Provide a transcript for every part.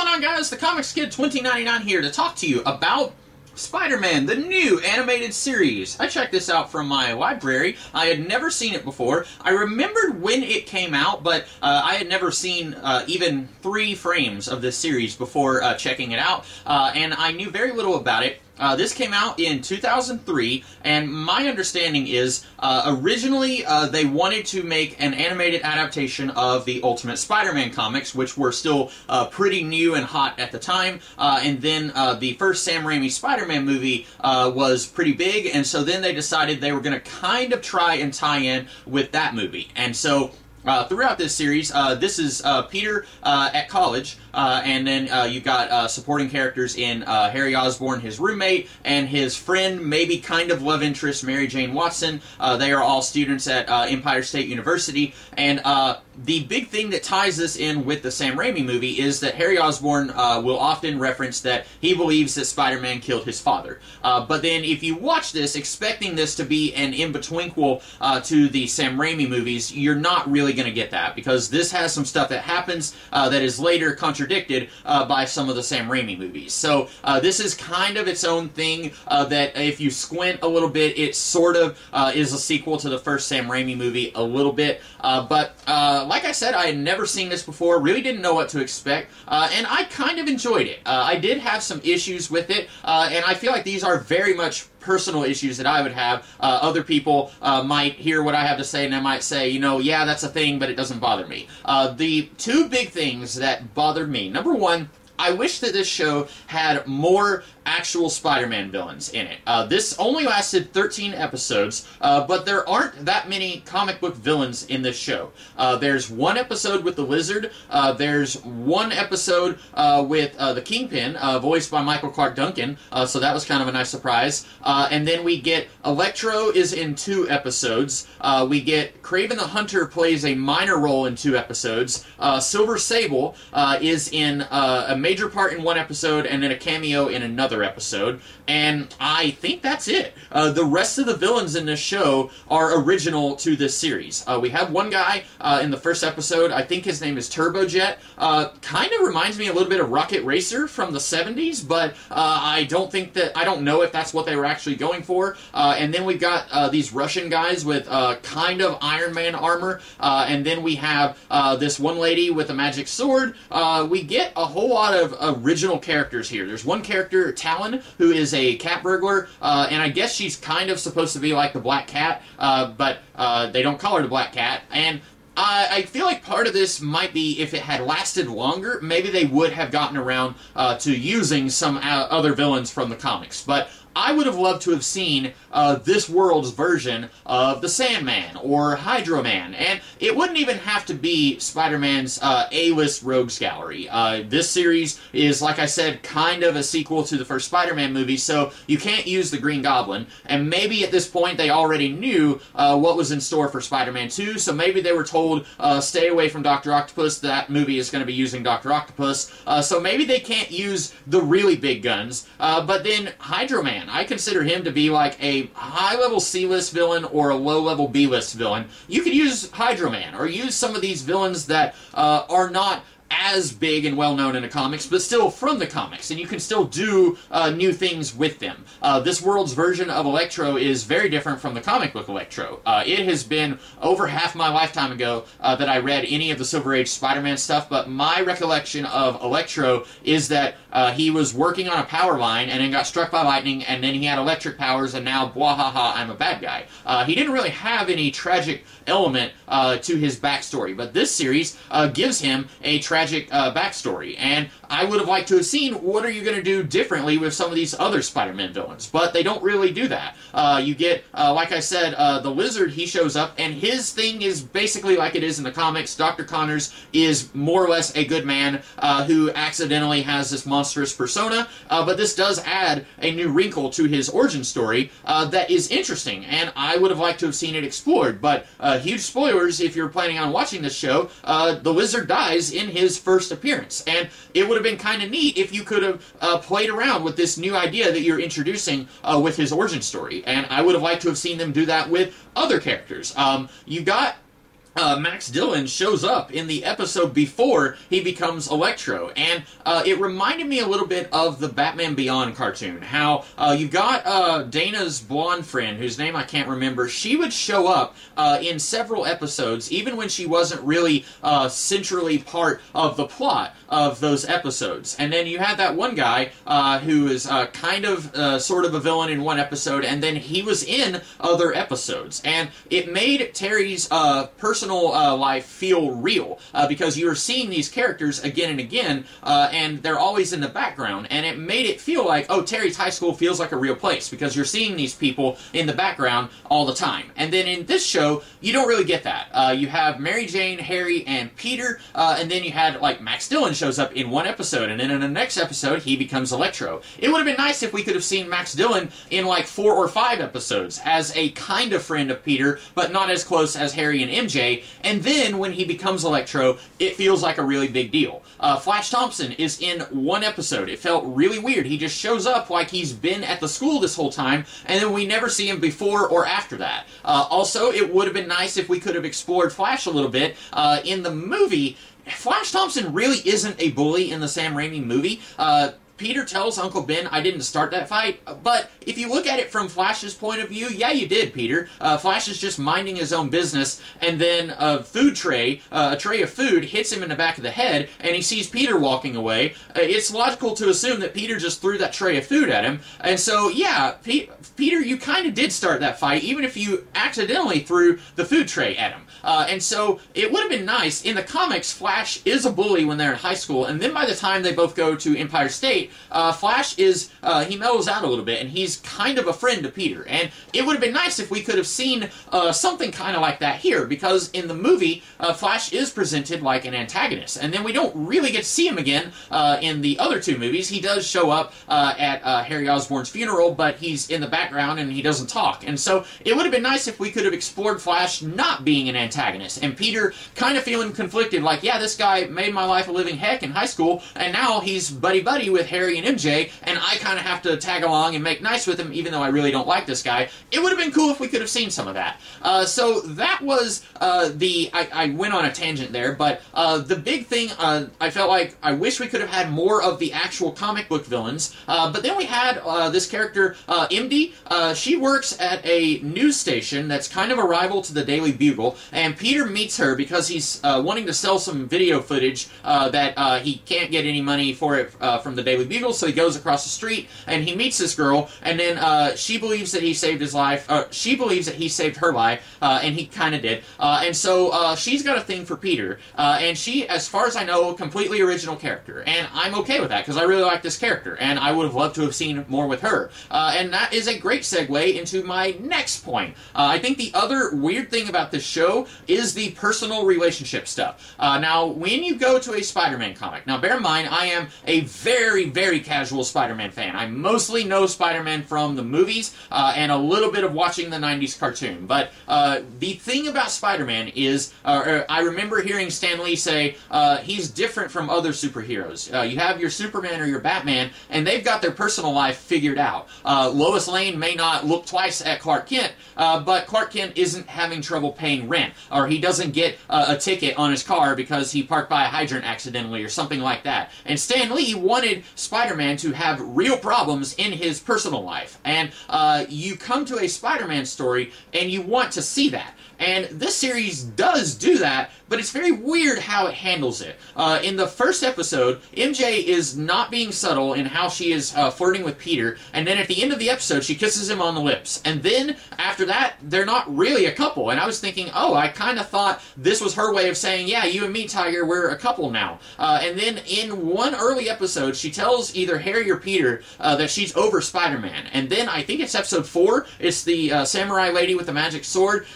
on, guys? The Comics Kid 2099 here to talk to you about Spider-Man, the new animated series. I checked this out from my library. I had never seen it before. I remembered when it came out, but I had never seen even 3 frames of this series before checking it out, and I knew very little about it. This came out in 2003, and my understanding is, originally they wanted to make an animated adaptation of the Ultimate Spider-Man comics, which were still pretty new and hot at the time, and then the first Sam Raimi Spider-Man movie was pretty big, and so then they decided they were going to kind of try and tie in with that movie. And so throughout this series, this is Peter at college, and then you've got supporting characters in Harry Osborn, his roommate, and his friend, maybe kind of love interest, Mary Jane Watson. They are all students at Empire State University, and the big thing that ties this in with the Sam Raimi movie is that Harry Osborn will often reference that he believes that Spider-Man killed his father. But then if you watch this expecting this to be an in-betweenquel to the Sam Raimi movies, you're not really going to get that, because this has some stuff that happens that is later contradicted by some of the Sam Raimi movies. So this is kind of its own thing that if you squint a little bit, it sort of is a sequel to the first Sam Raimi movie a little bit. But like I said, I had never seen this before, really didn't know what to expect, and I kind of enjoyed it. I did have some issues with it, and I feel like these are very much personal issues that I would have. Other people might hear what I have to say and they might say, you know, yeah, that's a thing, but it doesn't bother me. The 2 big things that bothered me. Number 1, I wish that this show had more actual Spider-Man villains in it. This only lasted 13 episodes, but there aren't that many comic book villains in this show. There's 1 episode with the Lizard, there's 1 episode with the Kingpin, voiced by Michael Clarke Duncan, so that was kind of a nice surprise. And then we get Electro is in 2 episodes, we get Kraven the Hunter plays a minor role in 2 episodes, Silver Sable is in a major part in 1 episode, and then a cameo in another episode, and I think that's it. The rest of the villains in this show are original to this series. We have 1 guy in the first episode, I think his name is Turbojet, kind of reminds me a little bit of Rocket Racer from the 70s, but I don't know if that's what they were actually going for. And then we've got these Russian guys with kind of Iron Man armor, and then we have this one lady with a magic sword. We get a whole lot of original characters here. There's 1 character, Talon, who is a cat burglar, and I guess she's kind of supposed to be like the Black Cat, but they don't call her the Black Cat, and I feel like part of this might be if it had lasted longer, maybe they would have gotten around to using some other villains from the comics, but I would have loved to have seen this world's version of the Sandman or Hydro Man, and it wouldn't even have to be Spider-Man's A-list rogues gallery. This series is, like I said, kind of a sequel to the first Spider-Man movie, so you can't use the Green Goblin, and maybe at this point they already knew what was in store for Spider-Man 2, so maybe they were told, stay away from Dr. Octopus, that movie is going to be using Dr. Octopus, so maybe they can't use the really big guns, but then Hydro Man, I consider him to be like a high-level C-list villain or a low-level B-list villain. You could use Hydro Man, or use some of these villains that are not as big and well-known in the comics, but still from the comics, and you can still do new things with them. This world's version of Electro is very different from the comic book Electro. It has been over half my lifetime ago that I read any of the Silver Age Spider-Man stuff, but my recollection of Electro is that he was working on a power line and then got struck by lightning, and then he had electric powers, and now, bwahaha, I'm a bad guy. He didn't really have any tragic element to his backstory, but this series gives him a tragic backstory, and I would have liked to have seen what are you going to do differently with some of these other Spider-Man villains, but they don't really do that. You get, like I said, the Lizard, he shows up, and his thing is basically like it is in the comics. Dr. Connors is more or less a good man who accidentally has this monstrous persona, but this does add a new wrinkle to his origin story that is interesting, and I would have liked to have seen it explored, but huge spoilers if you're planning on watching this show, the Lizard dies in his first appearance, and it would have been kind of neat if you could have played around with this new idea that you're introducing with his origin story, and I would have liked to have seen them do that with other characters. You got Max Dillon shows up in the episode before he becomes Electro, and it reminded me a little bit of the Batman Beyond cartoon. How you got Dana's blonde friend, whose name I can't remember. She would show up in several episodes, even when she wasn't really centrally part of the plot of those episodes. And then you had that one guy who is kind of sort of a villain in one episode, and then he was in other episodes, and it made Terry's personal life feel real because you were seeing these characters again and again, and they're always in the background, and it made it feel like, oh, Terry's high school feels like a real place because you're seeing these people in the background all the time. And then in this show, you don't really get that. You have Mary Jane, Harry, and Peter, and then you had, like, Max Dillon shows up in one episode, and then in the next episode, he becomes Electro. It would have been nice if we could have seen Max Dillon in, like, 4 or 5 episodes as a kind of friend of Peter, but not as close as Harry and MJ. And then, when he becomes Electro, it feels like a really big deal. Flash Thompson is in one episode. It felt really weird. He just shows up like he's been at the school this whole time, and then we never see him before or after that. Also, it would have been nice if we could have explored Flash a little bit. In the movie, Flash Thompson really isn't a bully in the Sam Raimi movie. Peter tells Uncle Ben, I didn't start that fight, but if you look at it from Flash's point of view, yeah, you did, Peter. Flash is just minding his own business, and then a food tray, a tray of food, hits him in the back of the head, and he sees Peter walking away. It's logical to assume that Peter just threw that tray of food at him, and so, yeah, Peter, you kind of did start that fight, even if you accidentally threw the food tray at him. And so, it would have been nice. In the comics, Flash is a bully when they're in high school, and then by the time they both go to Empire State, Flash is, he mellows out a little bit, and he's kind of a friend to Peter. And it would have been nice if we could have seen something kind of like that here, because in the movie, Flash is presented like an antagonist, and then we don't really get to see him again in the other 2 movies. He does show up at Harry Osborn's funeral, but he's in the background and he doesn't talk. And so it would have been nice if we could have explored Flash not being an antagonist, and Peter kind of feeling conflicted, like, yeah, this guy made my life a living heck in high school, and now he's buddy-buddy with Harry and MJ, and I kind of have to tag along and make nice with him, even though I really don't like this guy. It would have been cool if we could have seen some of that. So that was I went on a tangent there, but the big thing, I felt like I wish we could have had more of the actual comic book villains, but then we had this character, MD. She works at a news station that's kind of a rival to the Daily Bugle, and Peter meets her because he's wanting to sell some video footage that he can't get any money for it from the Daily Bugle, so he goes across the street and he meets this girl, and then she believes that he saved his life. She believes that he saved her life, and he kind of did. And so she's got a thing for Peter, and she, as far as I know, a completely original character, and I'm okay with that because I really like this character, and I would have loved to have seen more with her. And that is a great segue into my next point. I think the other weird thing about this show is the personal relationship stuff. Now, when you go to a Spider-Man comic, now bear in mind, I am a very, very casual Spider-Man fan. I mostly know Spider-Man from the movies and a little bit of watching the 90s cartoon. But the thing about Spider-Man is, I remember hearing Stan Lee say, he's different from other superheroes. You have your Superman or your Batman, and they've got their personal life figured out. Lois Lane may not look twice at Clark Kent, but Clark Kent isn't having trouble paying rent, or he doesn't get a ticket on his car because he parked by a hydrant accidentally, or something like that. And Stan Lee wanted Spider-Man to have real problems in his personal life. And you come to a Spider-Man story, and you want to see that. And this series does do that, but it's very weird how it handles it. In the first episode, MJ is not being subtle in how she is flirting with Peter, and then at the end of the episode, she kisses him on the lips. And then, after that, they're not really a couple. And I was thinking, oh, I kind of thought this was her way of saying, yeah, you and me, Tiger, we're a couple now. And then in one early episode, she tells either Harry or Peter that she's over Spider-Man. And then, I think it's episode 4, it's the samurai lady with the magic sword.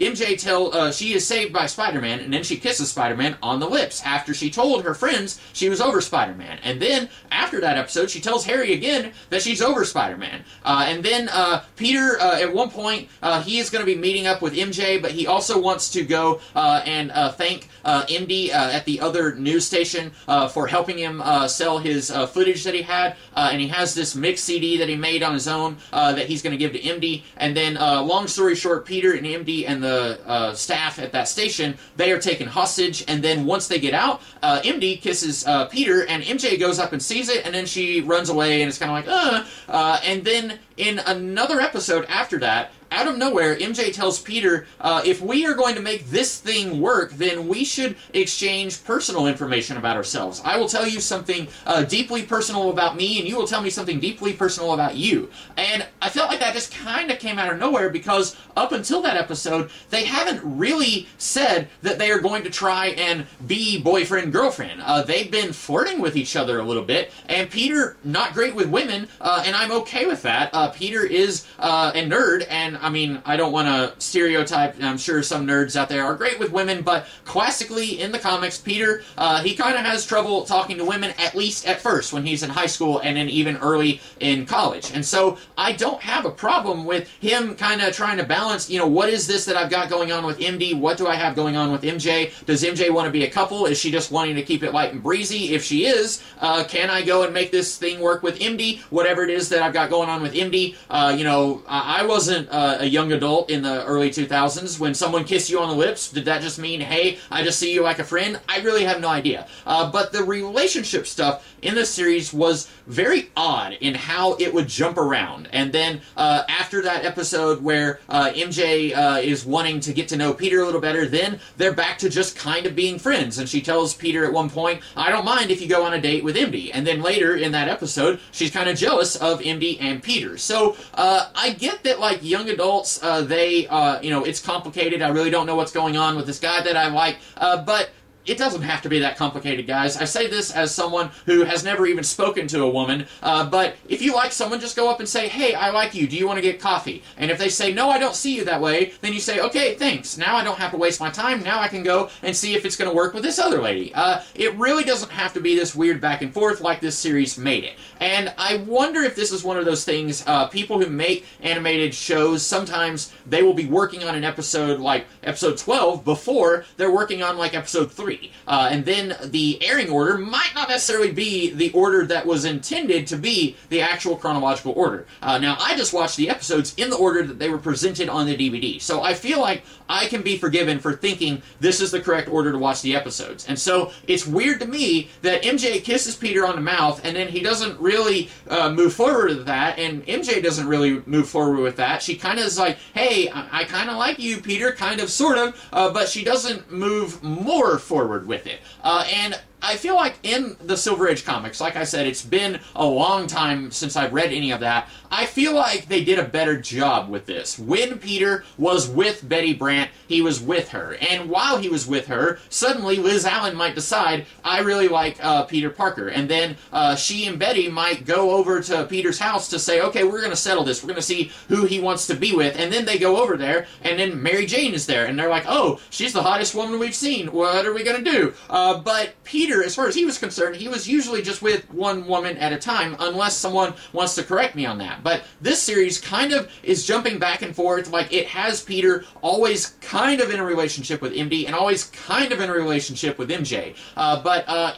MJ she is saved by Spider-Man, and then she kisses Spider-Man on the lips after she told her friends she was over Spider-Man. And then, after that episode, she tells Harry again that she's over Spider-Man. And then Peter, at one point, he is going to be meeting up with MJ, but he also wants to go and thank MD at the other news station for helping him sell his footage that he had. And he has this mix CD that he made on his own that he's going to give to MD. And then, long story short, Peter and MD and the staff at that station, they are taken hostage, and then once they get out, MD kisses Peter, and MJ goes up and sees it, and then she runs away, and it's kind of like, and then in another episode after that, out of nowhere, MJ tells Peter, if we are going to make this thing work, then we should exchange personal information about ourselves. I will tell you something deeply personal about me, and you will tell me something deeply personal about you. And I felt like that just kind of came out of nowhere, because up until that episode, they haven't really said that they are going to try and be boyfriend-girlfriend. They've been flirting with each other a little bit, and Peter, not great with women, and I'm okay with that. Peter is a nerd, and I mean, I don't want to stereotype, I'm sure some nerds out there are great with women, but classically in the comics, Peter, he kind of has trouble talking to women, at least at first, when he's in high school and then even early in college. And so I don't have a problem with him kind of trying to balance, you know, what is this that I've got going on with MD? What do I have going on with MJ? Does MJ want to be a couple? Is she just wanting to keep it light and breezy? If she is, can I go and make this thing work with MD? Whatever it is that I've got going on with MD, you know, I wasn't a young adult in the early 2000s. When someone kissed you on the lips, did that just mean, hey, I just see you like a friend? I really have no idea. But the relationship stuff in this series was very odd in how it would jump around. And then after that episode where MJ is wanting to get to know Peter a little better, then they're back to just kind of being friends. And she tells Peter at one point, I don't mind if you go on a date with MD. And then later in that episode, she's kind of jealous of MD and Peter. So I get that, like, young adults, they, you know, it's complicated. I really don't know what's going on with this guy that I like, but it doesn't have to be that complicated, guys. I say this as someone who has never even spoken to a woman, but if you like someone, just go up and say, hey, I like you. Do you want to get coffee? And if they say, no, I don't see you that way, then you say, okay, thanks. Now I don't have to waste my time. Now I can go and see if it's going to work with this other lady. It really doesn't have to be this weird back and forth like this series made it. And I wonder if this is one of those things, people who make animated shows, sometimes they will be working on an episode like episode 12 before they're working on like episode 3. And then the airing order might not necessarily be the order that was intended to be the actual chronological order. Now, I just watched the episodes in the order that they were presented on the DVD, so I feel like I can be forgiven for thinking this is the correct order to watch the episodes. And so it's weird to me that MJ kisses Peter on the mouth, and then he doesn't really move forward with that, and MJ doesn't really move forward with that. She kind of is like, hey, I kind of like you, Peter, kind of, sort of, but she doesn't move more forward with it. And I feel like in the Silver Age comics, like I said, it's been a long time since I've read any of that. I feel like they did a better job with this. When Peter was with Betty Brant, he was with her. And while he was with her, suddenly Liz Allen might decide, I really like Peter Parker. And then she and Betty might go over to Peter's house to say, okay, we're going to settle this. We're going to see who he wants to be with. And then they go over there, and then Mary Jane is there. And they're like, oh, she's the hottest woman we've seen. What are we going to do? But Peter, as far as he was concerned, he was usually just with one woman at a time, unless someone wants to correct me on that. But this series kind of is jumping back and forth. Like, it has Peter always kind of in a relationship with MD and always kind of in a relationship with MJ.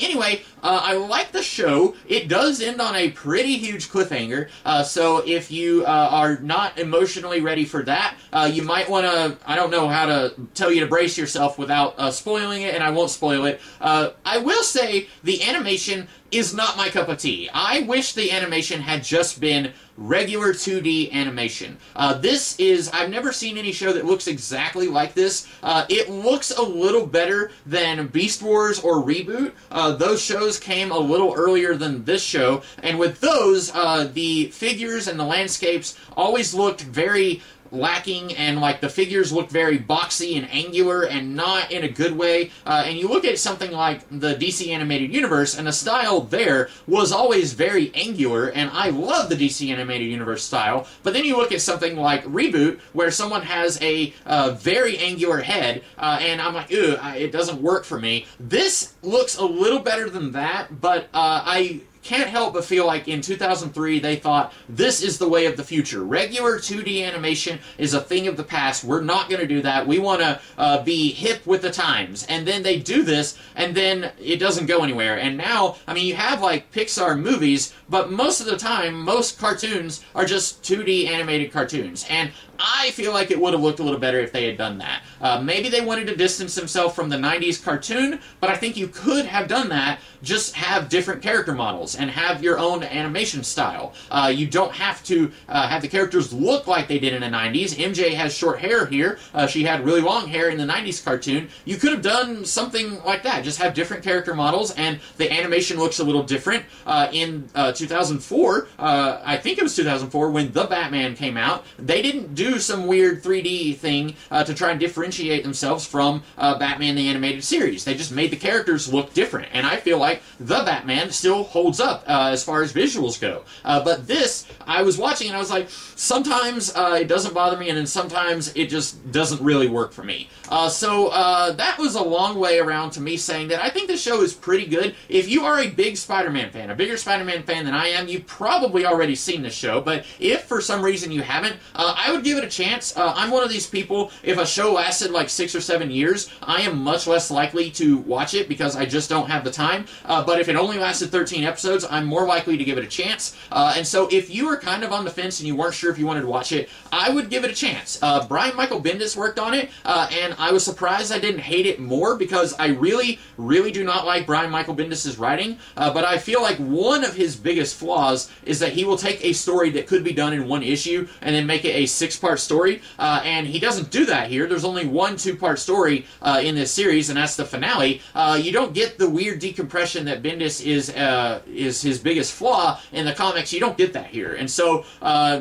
Anyway, I like the show. It does end on a pretty huge cliffhanger, so if you are not emotionally ready for that, you might want to, I don't know how to tell you to brace yourself without spoiling it, and I won't spoil it. I will say the animation is not my cup of tea. I wish the animation had just been regular 2D animation. This is, I've never seen any show that looks exactly like this. It looks a little better than Beast Wars or Reboot. Those shows came a little earlier than this show, and with those, the figures and the landscapes always looked very lacking, and like the figures look very boxy and angular and not in a good way. And you look at something like the DC Animated Universe, and the style there was always very angular, and I love the DC Animated Universe style. But then you look at something like Reboot, where someone has a very angular head, and I'm like, ew, it doesn't work for me. This looks a little better than that, but I can't help but feel like in 2003 they thought, this is the way of the future. Regular 2D animation is a thing of the past. We're not going to do that. We want to be hip with the times. And then they do this, and then it doesn't go anywhere. And now, I mean, you have like Pixar movies, but most of the time, most cartoons are just 2D animated cartoons. And I feel like it would have looked a little better if they had done that. Maybe they wanted to distance themselves from the 90s cartoon, but I think you could have done that. Just have different character models and have your own animation style. You don't have to have the characters look like they did in the 90s. MJ has short hair here. She had really long hair in the 90s cartoon. You could have done something like that. Just have different character models, and the animation looks a little different. In 2004, I think it was 2004, when The Batman came out, they didn't do some weird 3D thing to try and differentiate themselves from Batman the Animated Series. They just made the characters look different, and I feel like The Batman still holds up as far as visuals go. But this, I was watching and I was like, sometimes it doesn't bother me, and then sometimes it just doesn't really work for me. So that was a long way around to me saying that I think the show is pretty good. If you are a big Spider-Man fan, a bigger Spider-Man fan than I am, you've probably already seen the show, but if for some reason you haven't, I would give it a chance. I'm one of these people, if a show lasted like 6 or 7 years, I am much less likely to watch it because I just don't have the time. But if it only lasted 13 episodes, I'm more likely to give it a chance. And so if you were kind of on the fence and you weren't sure if you wanted to watch it, I would give it a chance. Brian Michael Bendis worked on it, and I was surprised I didn't hate it more because I really, really do not like Brian Michael Bendis' writing. But I feel like one of his biggest flaws is that he will take a story that could be done in one issue and then make it a 6-part story. And he doesn't do that here. There's only one 2-part story in this series, and that's the finale. You don't get the weird decompression that Bendis is his biggest flaw in the comics. You don't get that here. And so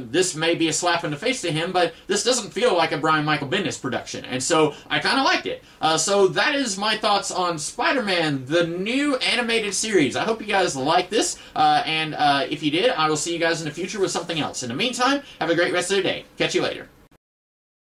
this may be a slap in the face to him, but this doesn't feel like a Brian Michael Bendis production. And so I kind of liked it. So that is my thoughts on Spider-Man, the new animated series. I hope you guys like this, and if you did, I will see you guys in the future with something else. In the meantime, have a great rest of the day. Catch you later.